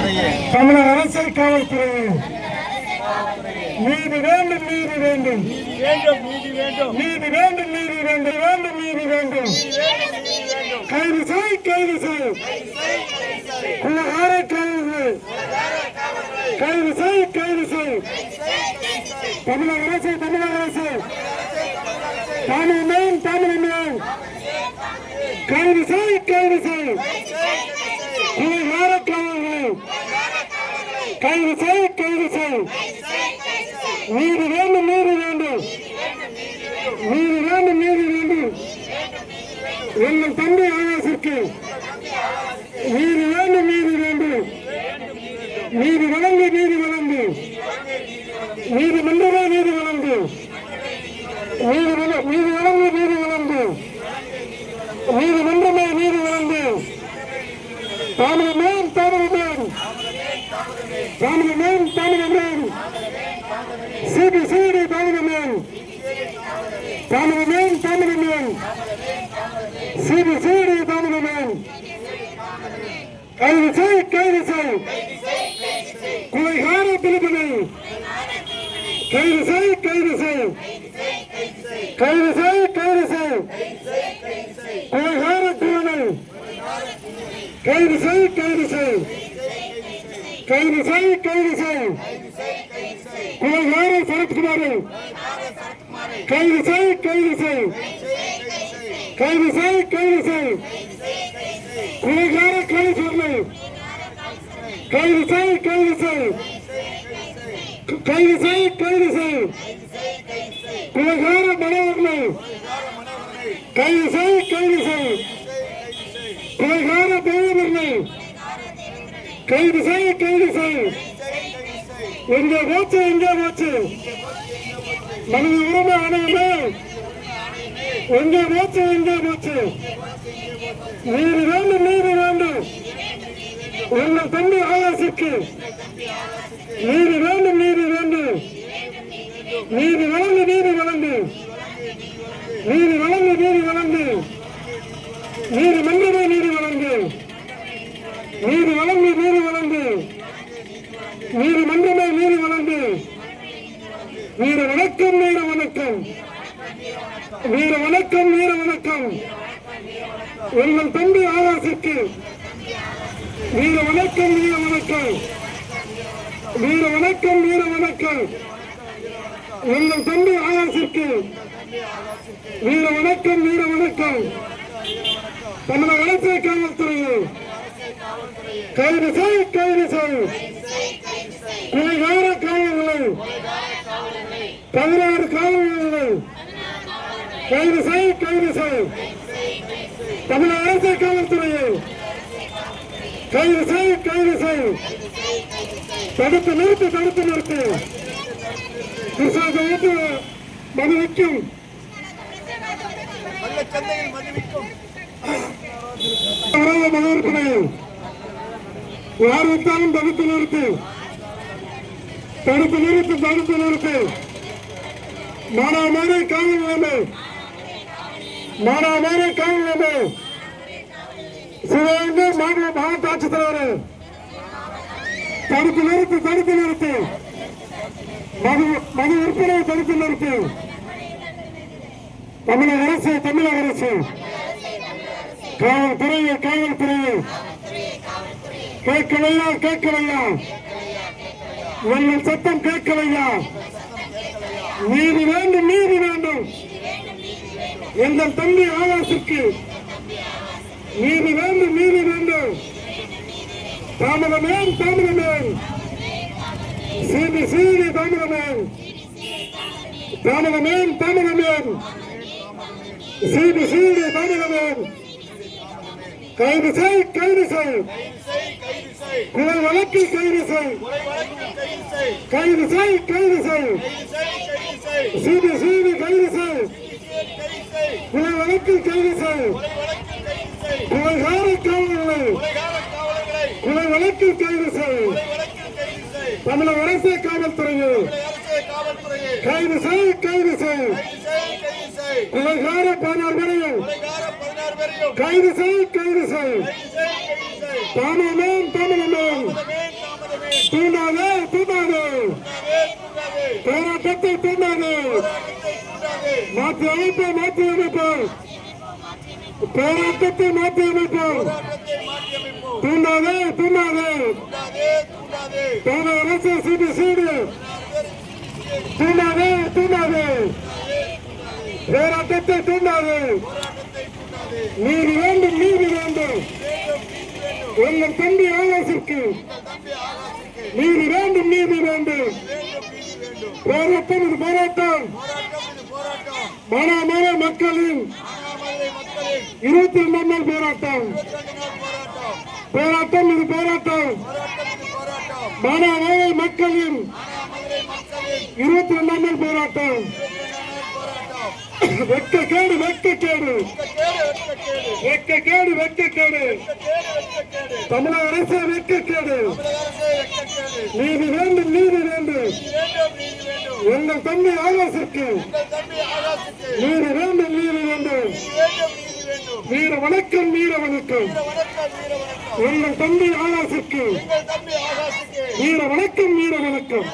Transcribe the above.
தமிழக அரசு காவல்துறையே நீதி வேண்டும், நீதி வேண்டும், நீதி வேண்டும், நீதி வேண்டும், வேண்டும், நீதி வேண்டும். கைது செய், கைது செய், குலகார கைது, கைது செய், கைது செய். தமிழக அரசு, தமிழக அரசு, தமிழ் தமிழ் கைது செய், கைது செய், குலகார கைது, கைது செய், கைது செய். நீதி வேண்டும், நீதி வேண்டும், நீதி வேண்டும், நீதி வேண்டும். எங்கள் தம்பி ஆகாசிற்கு நீதி வேண்டும், நீதி வேண்டும். நீதி வழங்கு, நீதி வழங்கு, நீதிமன்றமே நீதி வழங்கு, நீதி வழங்கு, நீதி வழங்கு, நீதிமன்றமே நீதி வழங்கு. தாமதமேன், தாமதமேன், தாமதமேன், தாமதமேன். சிபிசிடி தாமதமேன், தாமதமேன், தாமதமேன். சிபிசிடி தாமதமேன். கைது செய், கைது செய், கொலைகார பிலிபினை கைது செய், கைது செய், கைது செய், கைது செய். கொலைகார பிலிபினை கைது செய், கைது செய், கைது செய், கைது செய். கொலைகார சரத்குமாரை கைது செய், கைது செய், கைது செய், கைது செய். கொலைகார கலிசர்களை கைது செய், கைது செய், கைது செய், கைது செய். கொலைகார மனோகர்களை கைது செய், கைது செய். கொலைகார தேவர்களை கைது செய், கைது செய். எங்கே போச்சு, எங்கே போச்சு மனித உரிமை ஆணையமே? எங்கே போச்சு, எங்கே போச்சு? நீதி வேண்டும், நீதி வேண்டும். எங்கள் தம்பி ஆகாசிற்கு நீதி வேண்டும், நீதி வேண்டும். நீதி வழங்கு, நீதி வழங்கு, நீதி வழங்கு, நீதி வழங்கு. நீதிமன்றமே நீதி வழங்கு, நீதி வழங்கு, நீதி வழங்கு. நீதிமன்றமே நீதி வழங்கு. வீர வணக்கம், வீர வணக்கம், வீர வணக்கம், வீர வணக்கம். எங்கள் தம்பி ஆகாசிற்கு வீர வணக்கம், வீர வணக்கம், வீர வணக்கம், வீர வணக்கம். எங்கள் தம்பி ஆகாசிற்கு வீர வணக்கம், வீர வணக்கம். தமிழக அரசு காவல்துறையை கைது செய், கைது செய். கொலைகார காவலர்களை 16 காவலர்களை கைது செய், கைது செய். தமிழக அரசு காவல்துறையை கைது செய், கைது செய். தடுத்து நிறுத்து, தடுத்து நிறுத்து. விவசாயத்தை மனுவிக்கும் மனுவிற்பனையில் யார் விட்டாலும் தடுத்து நிறுத்து, தடுத்து நிறுத்து, தடுத்து நிறுத்து. மானாமாரி காவல் நிலைமை, மானாமாரி காவல் நிலைமை. சிவகங்கை மாவட்ட ஆட்சித்தலைவர் தடுத்து நிறுத்து, தடுத்து நிறுத்து. மது விற்பனை தடுத்து நிறுத்து. தமிழக அரசு, தமிழக அரசு காவல்துறையை, காவல்துறையை கேட்கலையா, கேட்கலையா? எங்கள் சத்தம் கேட்கலையா? நீதி வேண்டும், நீதி வேண்டும். எங்கள் தம்பி ஆகாசிற்கு நீதி வேண்டும், நீதி வேண்டும். தாமதமேன், தாமதமேன். சிபிசிடி தாமதமேன், தாமதமேன், தாமதமேன். சிபிசிடி தாமதமேன். கைது செய், கைது செய். கொலை வழக்கில் கைது செய், கைது செய், கைது செய். சிபிசிடி கைது செய். கொலை வழக்கில் கைது செய். கொலைகார காவலர்களை கொலை வழக்கில் கைது செய். தமிழக அரசு காவல்துறையை கைது செய், கைது செய். கொலைகார 16 பேரையும் கைது செய், கைது செய். தாமதமேன், தாமதமேன். தூண்டாதே தூண்டாதே போராட்டத்தை தூண்டாதே மாற்றி அமைப்போம் மாற்றி அமைப்போம் போராட்டத்தை மாற்றி அமைப்போம் தூண்டாதே தூண்டாதே தமிழக அரசு சீடு சீடு தூண்டாதே தூண்டாதே போராட்டத்தை தூண்டாதே நீதி வேண்டும் நீதி வேண்டும் எங்கள் தம்பி ஆகாசிற்கு நீதி வேண்டும் நீதி வேண்டும் போராட்டம் இது போராட்டம் மானாமலை மக்களின் 22 நாள் போராட்டம் போராட்டம் இது போராட்டம் மானாமலை மக்களின் 22 நாள் போராட்டம் வெட்கக்கேடு வெட்கக்கேடு வெட்கக்கேடு வெட்கக்கேடு தமிழக அரசு வெட்கக்கேடு நீதி வேண்டும் நீதி வேண்டும் எங்கள் தம்பி ஆகாசிற்கு நீதி வேண்டும் நீதி வேண்டும் வீர வணக்கம் வீர வணக்கம் எங்கள் தம்பி ஆகாசிற்கு வீர வணக்கம் வீர வணக்கம்